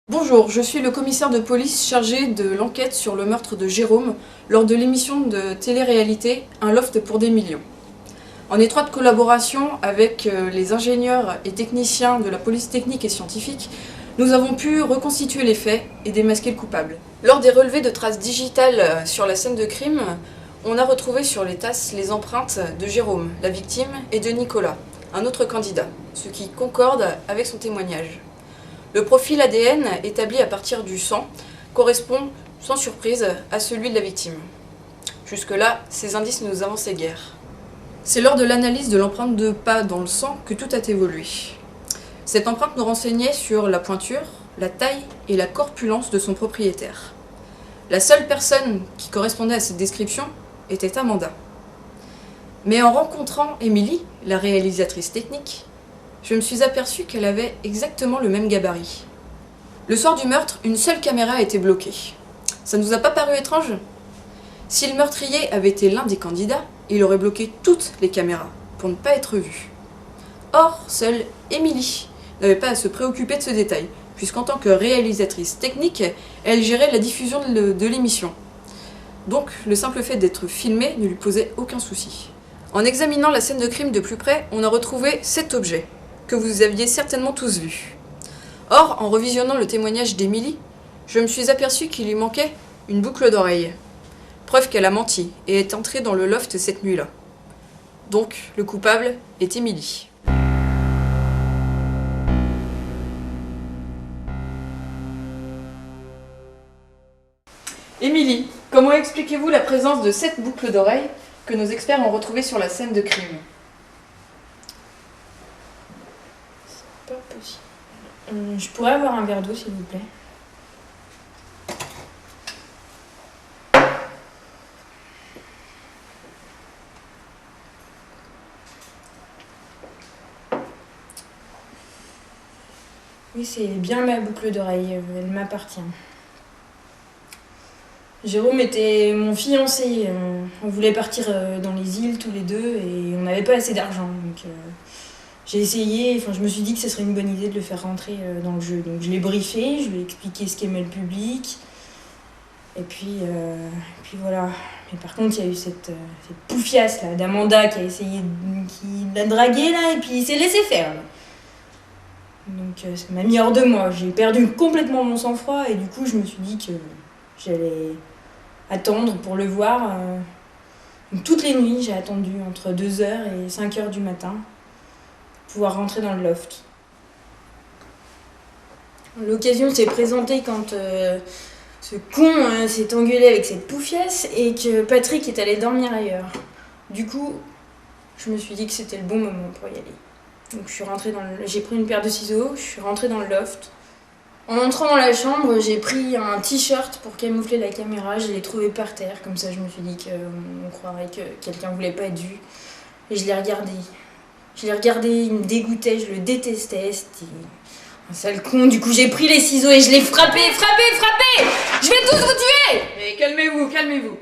Bonjour, je suis le commissaire de police chargé de l'enquête sur le meurtre de Jérôme lors de l'émission de télé-réalité Un loft pour des millions. En étroite collaboration avec les ingénieurs et techniciens de la police technique et scientifique, nous avons pu reconstituer les faits et démasquer le coupable. Lors des relevés de traces digitales sur la scène de crime, on a retrouvé sur les tasses les empreintes de Jérôme, la victime, et de Nicolas, un autre candidat, ce qui concorde avec son témoignage. Le profil ADN établi à partir du sang correspond, sans surprise, à celui de la victime. Jusque-là, ces indices ne nous avançaient guère. C'est lors de l'analyse de l'empreinte de pas dans le sang que tout a évolué. Cette empreinte nous renseignait sur la pointure, la taille et la corpulence de son propriétaire. La seule personne qui correspondait à cette description était Amanda. Mais en rencontrant Émilie, la réalisatrice technique, je me suis aperçue qu'elle avait exactement le même gabarit. Le soir du meurtre, une seule caméra a été bloquée. Ça ne vous a pas paru étrange ? Si le meurtrier avait été l'un des candidats, il aurait bloqué toutes les caméras pour ne pas être vu. Or, seule Émilie n'avait pas à se préoccuper de ce détail, puisqu'en tant que réalisatrice technique, elle gérait la diffusion de l'émission. Donc, le simple fait d'être filmée ne lui posait aucun souci. En examinant la scène de crime de plus près, on a retrouvé cet objet, que vous aviez certainement tous vu. Or, en revisionnant le témoignage d'Émilie, je me suis aperçue qu'il lui manquait une boucle d'oreille. Preuve qu'elle a menti et est entrée dans le loft cette nuit-là. Donc, le coupable est Émilie. Émilie, comment expliquez-vous la présence de cette boucle d'oreille que nos experts ont retrouvée sur la scène de crime ? Pas possible. Je pourrais avoir un verre d'eau, s'il vous plaît? Oui, c'est bien ma boucle d'oreille, elle m'appartient. Jérôme était mon fiancé, on voulait partir dans les îles tous les deux et on n'avait pas assez d'argent. Donc j'ai essayé, je me suis dit que ce serait une bonne idée de le faire rentrer dans le jeu. Donc je l'ai briefé, je lui ai expliqué ce qu'aimait le public. Et puis voilà. Mais par contre, il y a eu cette poufiasse là, d'Amanda qui a essayé, qui l'a dragué là, et puis il s'est laissé faire. Là. Donc ça m'a mis hors de moi. J'ai perdu complètement mon sang-froid et du coup, je me suis dit que j'allais attendre pour le voir. Donc, toutes les nuits, j'ai attendu entre 2h et 5h du matin pour pouvoir rentrer dans le loft. L'occasion s'est présentée quand ce con s'est engueulé avec cette poufiasse et que Patrick est allé dormir ailleurs. Du coup, je me suis dit que c'était le bon moment pour y aller. Donc j'ai pris une paire de ciseaux, je suis rentrée dans le loft. En entrant dans la chambre, j'ai pris un t-shirt pour camoufler la caméra, je l'ai trouvé par terre, comme ça je me suis dit qu'on croirait que quelqu'un voulait pas être vu. Et je l'ai regardé. Il me dégoûtait, je le détestais, c'était un sale con. Du coup j'ai pris les ciseaux et je l'ai frappé! Je vais tous vous tuer! Mais calmez-vous!